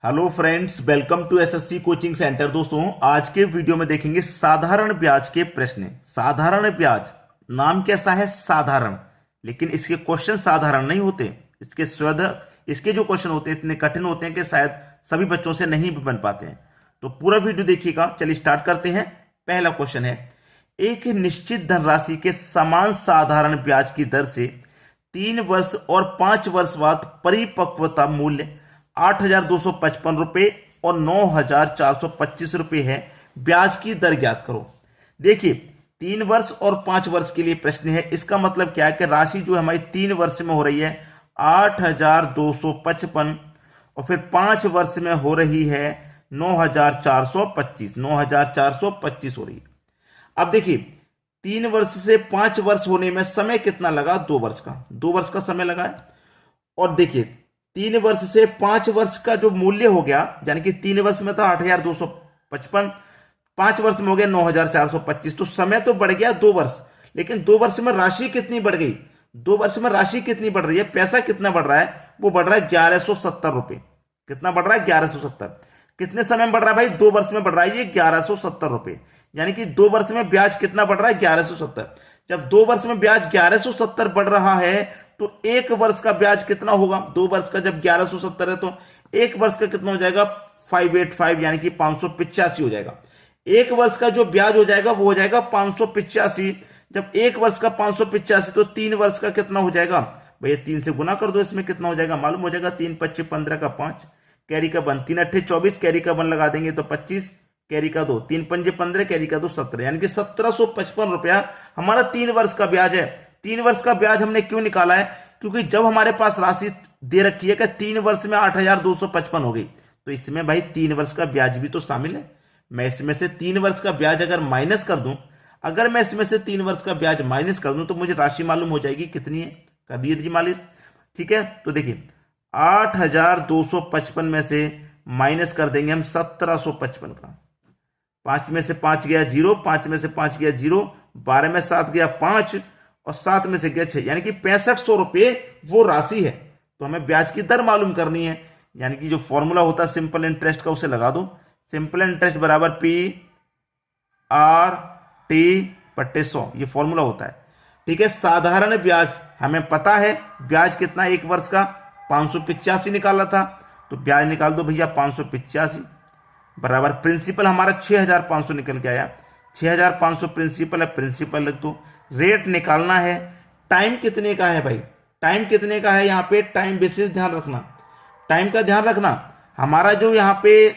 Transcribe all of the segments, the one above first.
Hello friends, welcome to SSC coaching centre. दोस्तों, आज के वीडियो में देखेंगे साधारण ब्याज के प्रश्न। साधारण ब्याज नाम कैसा है? साधारण। लेकिन इसके क्वेश्चन साधारण नहीं होते। इसके जो क्वेश्चन होते हैं इतने कठिन होते हैं कि शायद सभी बच्चों से नहीं भी बन पाते हैं। तो पूरा वीडियो देखिएगा। चलिए स्टार्ट करते हैं। पहला क्वेश्चन है, एक निश्चित धनराशि के समान साधारण ब्याज की दर से 3 वर्ष और 5 वर्ष बाद परिपक्वता मूल्य 8,255 रुपये और 9,425 रुपये है। ब्याज की दर ज्ञात करो। देखिए, 3 वर्ष और 5 वर्ष के लिए प्रश्न है। इसका मतलब क्या है कि राशि जो हमारी 3 वर्ष में हो रही है 8,255 और फिर 5 वर्ष में हो रही है 9,425 हो रही है। अब देखिए, 3 वर्ष से 5 वर्ष होने में समय कितना लगा? 2 वर्ष का। 2 वर्ष का समय लगा है। और देखिए, 3 वर्ष से 5 वर्ष का जो मूल्य हो गया, यानी कि 3 वर्ष में था 8,255, 5 वर्ष में हो गया 9,425। तो समय तो बढ़ गया 2 वर्ष, लेकिन 2 वर्ष में राशि कितनी बढ़ गई? 2 वर्ष में राशि कितनी बढ़ रही है? पैसा कितना बढ़ रहा है? वो बढ़ रहा है 1,170 रुपये। कितना बढ़ रहा है? 1,170। कितने समय में बढ़ रहा है भाई? 2 वर्ष में बढ़ रहा है ये 1,170 रुपये। यानी कि 2 वर्ष में ब्याज कितना बढ़ रहा है? 1,170। जब 2 वर्ष में ब्याज 1,170 बढ़ रहा है तो 1 वर्ष का ब्याज कितना होगा? 2 वर्ष का जब 1,170 है तो 1 वर्ष का कितना हो जाएगा? 585, यानी कि 585 हो जाएगा। 1 वर्ष का जो ब्याज हो जाएगा वो हो जाएगा 585। जब 1 वर्ष का 585 तो 3 वर्ष का कितना हो जाएगा भैया? 3 से गुना कर दो, इसमें कितना हो जाएगा मालूम हो जाएगा। 3 पच्चीस 15 का 5, कैरी का 1, 3 अट्ठे 24, कैरी का 1 लगा देंगे तो 25, कैरी का 2, 3 पंजे 15, कैरी का 2 17, यानी कि 1,755 रुपया हमारा 3 वर्ष का ब्याज है। 3 वर्ष का ब्याज हमने क्यों निकाला है? क्योंकि जब हमारे पास राशि दे रखी है कि 3 वर्ष में 8,255 हो गई, तो इसमें भाई 3 वर्ष का ब्याज भी तो शामिल है। मैं इसमें से 3 वर्ष का ब्याज अगर माइनस कर दूं, अगर मैं इसमें से 3 वर्ष का ब्याज माइनस कर दूं तो मुझे राशि मालूम हो जाएगी कितनी है। कर दिए जी मालिश। ठीक है, तो देखिए 8,255 में से माइनस कर देंगे हम 1,755 का। 5 में से 5 गया 0, 5 में से 5 गया 0, 12 में 7 गया 5 और 7 में से गया 6, यानी कि 6500 रुपये वो राशि है। तो हमें ब्याज की दर मालूम करनी है, यानी कि जो फॉर्मूला होता है सिंपल इंटरेस्ट का उसे लगा दो। सिंपल इंटरेस्ट बराबर PR/T/100, ये फॉर्मूला होता है। ठीक है, साधारण ब्याज हमें पता है ब्याज कितना 1 वर्ष का 585 निकाला था, तो ब्याज निकाल दो भैया 585 बराबर प्रिंसिपल हमारा 6,500 निकल के आया। 6,500 प्रिंसिपल है, प्रिंसिपल लिख दो। रेट निकालना है। टाइम कितने का है भाई? टाइम कितने का है? यहाँ पे टाइम बेसिस ध्यान रखना, टाइम का ध्यान रखना। हमारा जो यहाँ पे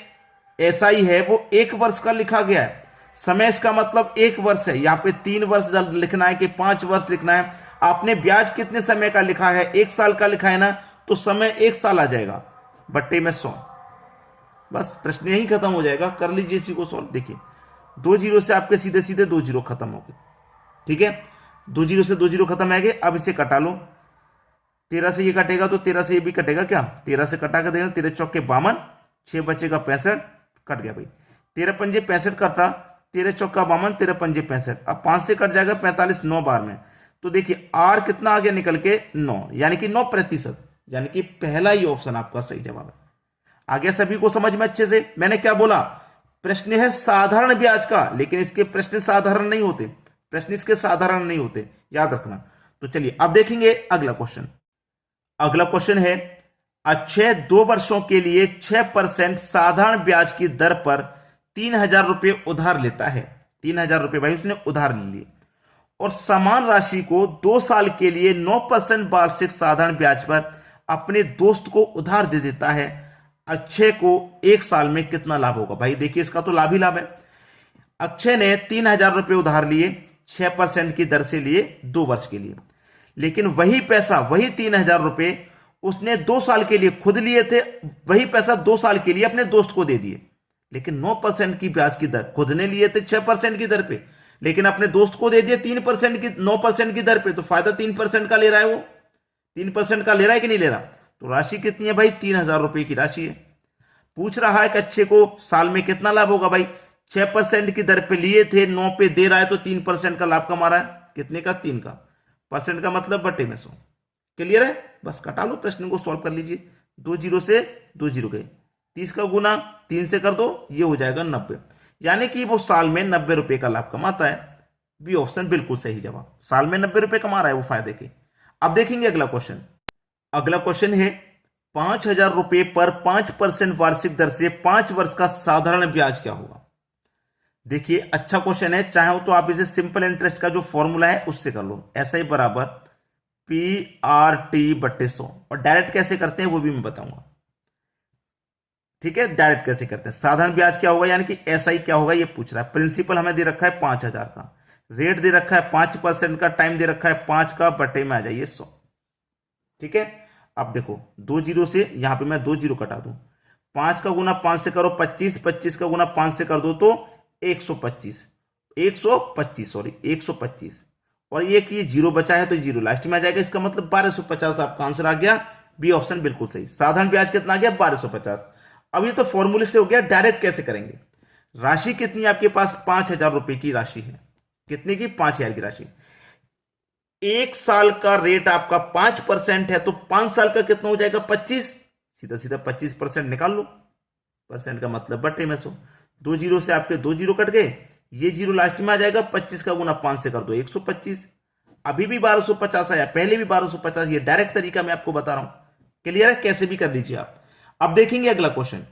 एसआई है वो 1 वर्ष का लिखा गया है। समय इसका मतलब 1 वर्ष है। यहाँ पे 3 वर्ष लिखना है कि 5 वर्ष लिखना है। आपने ब्याज कितने समय का लिखा है? 1 साल का लिखा है ना, तो समय 1 साल आ जाएगा बट्टे में 100। बस प्रश्न यही खत्म हो जाएगा। कर लीजिए इसी को सॉल्व। देखिए 2 जीरो से आपके सीधे सीधे 2 जीरो खत्म हो गए। ठीक है, 2 जीरो से 2 जीरो खत्म हो गए। अब इसे कटा लो। 13 से ये कटेगा तो 13 से ये भी कटेगा। क्या 13 से कटा कर देगा? 13 चौके 52, 6 बचेगा 65, कट गया भाई। 13 पंजे 65 कटा, 13 चौका 52, 13 पंजे 65। अब 5 से कट जाएगा 45, 9 बार में। तो देखिए आर कितना आ गया निकल के? 9, यानी कि 9%, यानी कि पहला ही ऑप्शन आपका सही जवाब है। आगे सभी को समझ में अच्छे से? मैंने क्या बोला? प्रश्न है साधारण ब्याज का, लेकिन इसके प्रश्न साधारण नहीं होते। प्रश्न इसके साधारण नहीं होते, याद रखना। तो चलिए अब देखेंगे अगला क्वेश्चन। अगला क्वेश्चन है, अक्षय 2 वर्षों के लिए 6% साधारण ब्याज की दर पर 3,000 रुपये उधार लेता है। 3,000 रुपये भाई उसने उधार ले लिए और समान राशि को 2 साल के लिए 9% वार्षिक साधारण ब्याज पर अपने दोस्त को उधार दे देता है। अक्षय को 1 साल में कितना लाभ होगा? भाई देखिए इसका तो लाभ ही लाभ है। अक्षय ने 3,000 रुपये उधार लिए, 6% की दर से लिए 2 वर्ष के लिए, लेकिन वही पैसा, वही 3,000 रुपये उसने 2 साल के लिए खुद लिए थे। वही पैसा 2 साल के लिए अपने दोस्त को दे दिए, लेकिन 9% की ब्याज की दर। खुद ने लिए थे 6% की दर पे, लेकिन अपने दोस्त को दे दिए 3% की, 9% की दर पे। तो फायदा 3% का ले रहा है। वो 3% का ले रहा है कि नहीं ले रहा? तो राशि कितनी है भाई? 3,000 रुपये की राशि है। पूछ रहा है कि अच्छे को साल में कितना लाभ होगा? भाई 6% की दर पे लिए थे, 9 पे दे रहा है, तो 3% का लाभ कमा रहा है। कितने का? 3 का। परसेंट का मतलब बटे में 100। क्लियर है? बस कटा लो, प्रश्न को सॉल्व कर लीजिए। 2 जीरो से 2 जीरो गए, 30 का गुना 3 से कर दो, ये हो जाएगा 90। यानी कि वो साल में 90 रुपए का लाभ कमाता है। बी ऑप्शन बिल्कुल सही जवाब, साल में 90 रुपए कमा रहा है वो फायदे के। अब देखेंगे अगला क्वेश्चन। अगला क्वेश्चन है 5,000 रुपए पर 5% वार्षिक दर से 5 वर्ष का साधारण ब्याज क्या होगा। देखिए अच्छा क्वेश्चन है, चाहे तो आप इसे सिंपल इंटरेस्ट का जो फॉर्मूला है उससे कर लो, ऐसा ही बराबर PRT/100। और डायरेक्ट कैसे करते हैं वो भी मैं बताऊंगा। ठीक है, डायरेक्ट कैसे करते हैं। साधारण ब्याज क्या होगा यानी कि SI क्या होगा ये पूछ रहा है। प्रिंसिपल हमें दे रखा है 5,000 का, रेट दे रखा है 5% का, टाइम दे रखा है 5 का, बटे में आ जाइए 100। ठीक है, अब देखो 2 जीरो से यहां पे मैं 2 जीरो कटा दूं, 5 का गुना 5 से करो 25, 25 का गुना 5 से कर दो तो 125, 125 और ये कि जीरो बचा है तो जीरो लास्ट में आ जाएगा। इसका मतलब 1250 आपका आंसर आ गया। बी ऑप्शन बिल्कुल सही। साधारण ब्याज कितना आ गया 1250। अब ये तो फॉर्मूले से हो गया, डायरेक्ट कैसे करेंगे। राशि कितनी आपके पास 5,000 रुपए की राशि है, कितने की 5,000 की राशि। एक साल का रेट आपका 5% है तो 5 साल का कितना हो जाएगा 25, सीधा सीधा 25% निकाल लो। परसेंट का मतलब बटे में 100, 2 जीरो से आपके 2 जीरो कट गए, ये जीरो लास्ट में आ जाएगा। 25 का गुना 5 से कर दो 125। अभी भी 1250 आया, पहले भी 1250। ये डायरेक्ट तरीका मैं आपको बता रहा हूं, क्लियर है, कैसे भी कर लीजिए आप। अब देखेंगे अगला क्वेश्चन।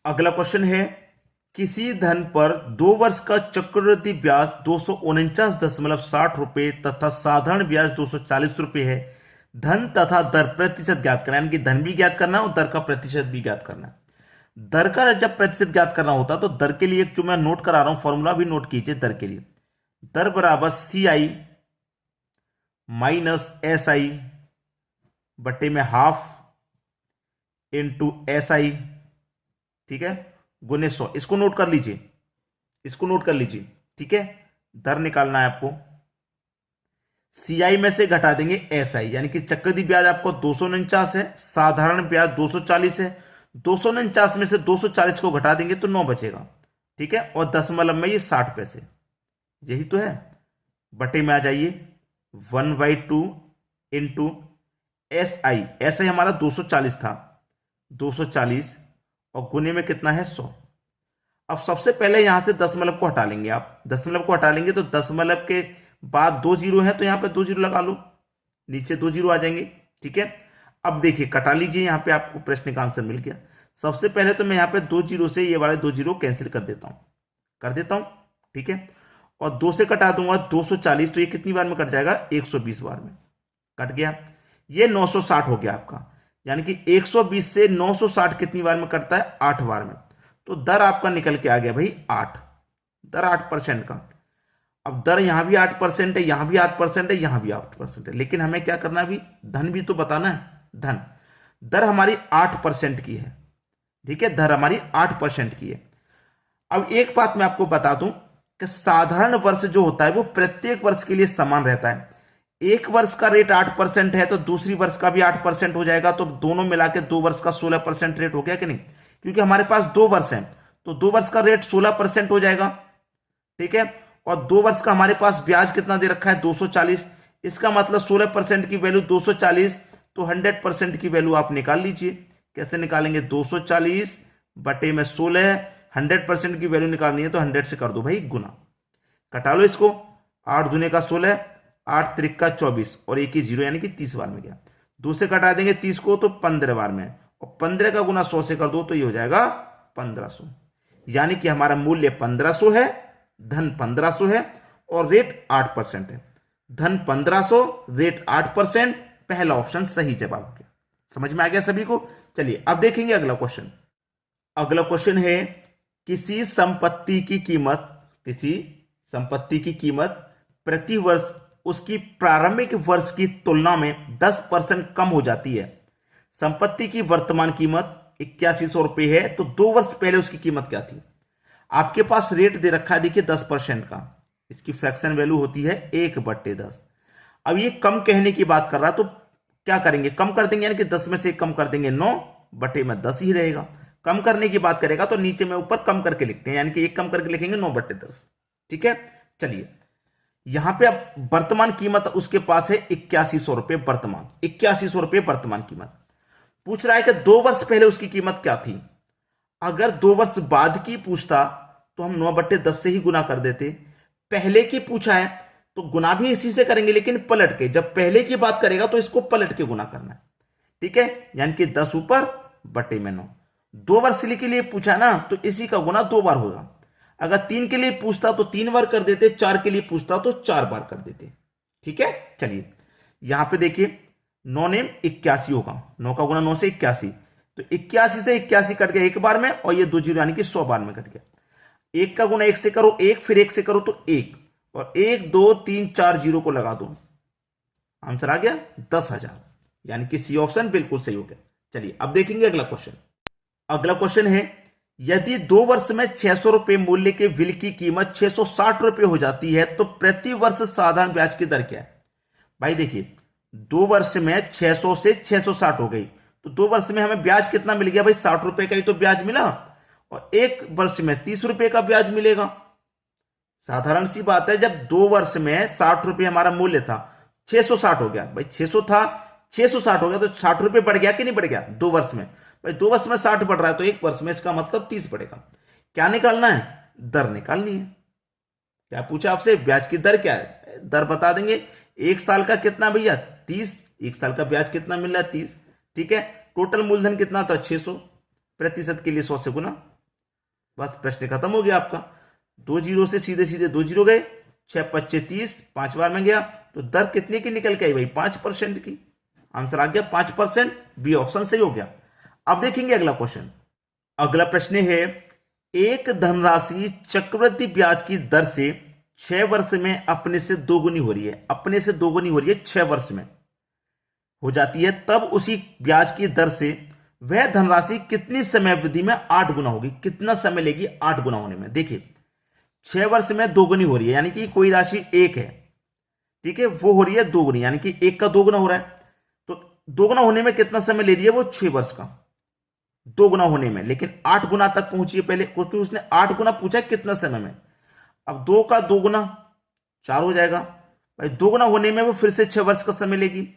अगला क्वेश्चन है किसी धन पर 2 वर्ष का चक्रवृद्धि ब्याज 249.60 रुपए तथा साधारण ब्याज 240 रुपए है। धन तथा दर प्रतिशत ज्ञात करना, यानी कि धन भी ज्ञात करना है और दर का प्रतिशत भी ज्ञात करना है। दर का जब प्रतिशत ज्ञात करना होता है तो दर के लिए एक जो मैं नोट करा रहा हूं फॉर्मूला भी नोट कीजिए। दर के लिए दर बराबर CI माइनस SI बटे में हाफ इंटू SI, ठीक है, गुने 100। इसको नोट कर लीजिए, इसको नोट कर लीजिए। ठीक है, दर निकालना है आपको, CI में से घटा देंगे SI, यानी कि चक्रवृद्धि ब्याज आपको 249 है, साधारण ब्याज 240 है। 249 में से 240 को घटा देंगे तो 9 बचेगा। ठीक है, और दशमलव में ये 60 पैसे, यही तो है। बटे में आ जाइए 1/2 इंटू SI हमारा 240 था, 240 और गुने में कितना है 100। अब सबसे पहले यहां से दशमलव को हटा लेंगे आप, दशमलव को हटा लेंगे तो दशमलव के बाद 2 जीरो है तो यहां पे 2 जीरो लगा लो, नीचे 2 जीरो आ जाएंगे। ठीक है, अब देखिए कटा लीजिए, यहां पे आपको प्रश्न का आंसर मिल गया। सबसे पहले तो मैं यहां पे 2 जीरो से ये वाले 2 जीरो कैंसिल कर देता हूं, ठीक है, और 2 से कटा दूंगा 240, तो ये कितनी बार में कट जाएगा 120 बार में कट गया। ये 960 हो गया आपका, यानी कि 120 से 960 कितनी बार में कटता है 8 बार में। तो दर आपका निकल के आ गया भाई 8, दर 8% का। अब दर यहां भी 8% है, यहां भी 8% है, यहां भी 8% है, लेकिन हमें क्या करना है अभी, धन भी तो बताना है। धन दर हमारी 8% की है। ठीक है, दर हमारी 8% की है। अब एक बात मैं आपको बता दूं कि साधारण वर्ष जो होता है वो प्रत्येक वर्ष के लिए समान रहता है। एक वर्ष का रेट 8% है तो दूसरी वर्ष का भी 8% हो जाएगा, तो दोनों मिला के 2 वर्ष का 16% रेट हो गया कि नहीं, क्योंकि हमारे पास 2 वर्ष हैं तो 2 वर्ष का रेट 16% हो जाएगा। ठीक है, और 2 वर्ष का हमारे पास ब्याज कितना दे रखा है 240, इसका मतलब 16% की वैल्यू 240, तो 100% की वैल्यू आप निकाल लीजिए। कैसे निकालेंगे, 240 बटे में 16, 100% की वैल्यू निकालनी है तो 100 से कर दो भाई गुना, कटा लो इसको, 8 दूने का 16, 8 त्रिक का 24 और एक ही जीरो, यानी कि 30 बार में गया। 2 से कटा देंगे 30 को तो 15 बार में, और 15 का गुना 100 से कर दो तो ये हो जाएगा 1500, यानी कि हमारा मूल्य 1500 है, धन 1500 है और रेट 8% है। धन 1500, रेट 8%, पहला ऑप्शन सही जवाब हो गया। समझ में आ गया सभी को। चलिए अब देखेंगे अगला क्वेश्चन। अगला क्वेश्चन है किसी संपत्ति की कीमत प्रति वर्ष उसकी प्रारंभिक वर्ष की तुलना में 10% कम हो जाती है। संपत्ति की वर्तमान कीमत 8100 रुपए है, तो 2 वर्ष पहले उसकी कीमत क्या थी। आपके पास रेट दे रखा है देखिए 10% का, इसकी फ्रैक्शन वैल्यू होती है 1/10। अब ये कम कहने की बात कर रहा है तो क्या करेंगे, कम कर देंगे, यानी कि 10 में से कम कर देंगे, 9/10 ही रहेगा। कम करने की बात करेगा तो नीचे में ऊपर कम करके लिखते हैं, यानी कि 1 कम करके लिखेंगे 9/10। ठीक है, चलिए यहां पे अब वर्तमान कीमत उसके पास है 8100 रुपए वर्तमान, 8100 रुपए वर्तमान कीमत। पूछ रहा है कि 2 वर्ष पहले उसकी कीमत क्या थी, अगर 2 वर्ष बाद की पूछता तो हम 9/10 से ही गुना कर देते। पहले की पूछा है तो गुना भी इसी से करेंगे, लेकिन पलट के। जब पहले की बात करेगा तो इसको पलट के गुना करना है, ठीक है। यानी कि 10 ऊपर बटे में 9। 2 वर्ष के लिए पूछा ना तो इसी का गुना 2 बार होगा। अगर 3 के लिए पूछता तो 3 बार कर देते, 4 के लिए पूछता तो 4 बार कर देते, ठीक है। चलिए यहां पे देखिए 9 ने 81 होगा, 9 का गुना 9 से 81, तो 81 से 81 कट गया एक बार में, और ये 2 जीरो यानी कि 100 बार में कट गया। 1 का गुना 1 से करो 1, फिर 1 से करो तो 1, और 1 2 3 4 जीरो को लगा दो, आंसर आ गया 10,000, यानी कि सी ऑप्शन बिल्कुल सही हो गया। चलिए अब देखेंगे अगला क्वेश्चन। अगला क्वेश्चन है, यदि 2 वर्ष में 600 रुपए मूल्य के बिल की कीमत 660 रुपए हो जाती है तो प्रति वर्ष साधारण ब्याज की दर क्या है। भाई देखिए 2 वर्ष में 600 से 660 हो गई, तो 2 वर्ष में हमें ब्याज कितना मिल गया भाई, 60 रुपए का ही तो ब्याज मिला, और 1 वर्ष में 30 रुपए का ब्याज मिलेगा। साधारण सी बात है, जब 2 वर्ष में 60 रुपए हमारा मूल्य था, 660 हो गया भाई, 600 था 660 हो गया, तो 60 रुपए बढ़ गया कि नहीं बढ़ गया 2 वर्ष में। भाई 2 वर्ष में 60 बढ़ रहा है तो 1 वर्ष में इसका मतलब 30 बढ़ेगा। क्या निकालना है, दर निकालनी है। क्या पूछा आपसे, ब्याज की दर क्या है, दर बता देंगे। 1 साल का कितना भैया 30, 1 साल का ब्याज कितना मिल रहा है 30, ठीक है। टोटल मूलधन कितना था 600, प्रतिशत के लिए 100 से गुना, बस प्रश्न खत्म हो गया आपका। 2 जीरो से सीधे सीधे 2 जीरो गए, 6 5 30, 5 बार में गया, तो दर कितने की निकल के आई भाई 5% की, आंसर आ गया 5%, बी ऑप्शन सही हो गया। अब देखेंगे अगला क्वेश्चन। अगला प्रश्न है, एक धनराशि चक्रवृद्धि ब्याज की दर से 6 वर्ष में अपने से दोगुनी हो रही है, अपने से दोगुनी हो रही है 6 वर्ष में हो जाती है, तब उसी ब्याज की दर से वह धनराशि कितनी समय अवधि में 8 गुना होगी, कितना समय लेगी 8 गुना होने में। देखिए 6 वर्ष में दोगुनी हो रही है, यानी कि कोई राशि 1 है, ठीक है, वो हो रही है दोगुनी, यानी कि 1 का 2 गुना हो रहा है, तो 2 गुना होने में कितना समय ले रही है वो 6 वर्ष का 2 गुना होने में, लेकिन 8 गुना तक पहुंची है पहले, क्योंकि उसने 8 गुना पूछा कितना समय में। अब 2 का 2 गुना 4 हो जाएगा भाई, 2 गुना होने में वो फिर से 6 वर्ष का समय लेगी,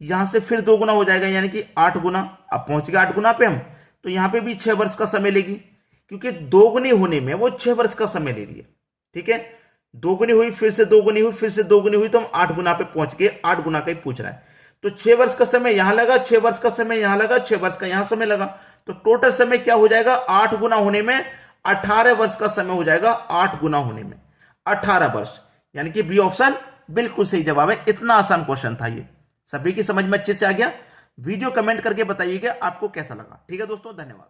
यहां से फिर 2 गुना हो जाएगा, यानी कि 8 गुना। अब पहुंच गया 8 गुना पे हम, तो यहां पे भी 6 वर्ष का समय लेगी, क्योंकि 2 गुनी होने में वो 6 वर्ष का समय ले रही है, ठीक है। 2 गुनी हुई, फिर से 2 गुनी हुई, फिर से 2 गुनी हुई, तो हम 8 गुना पे पहुंच गए, 8 गुना का ही पूछ रहा है। तो 6 वर्ष का समय यहां लगा, 6 वर्ष का समय यहां लगा, 6 वर्ष का यहां समय लगा, तो टोटल समय क्या हो जाएगा 8 गुना होने में 18 वर्ष का समय हो जाएगा, 8 गुना होने में 18 वर्ष, यानी कि बी ऑप्शन बिल्कुल सही जवाब है। इतना आसान क्वेश्चन था ये, सभी की समझ में अच्छे से आ गया। वीडियो कमेंट करके बताइएगा आपको कैसा लगा। ठीक है दोस्तों, धन्यवाद।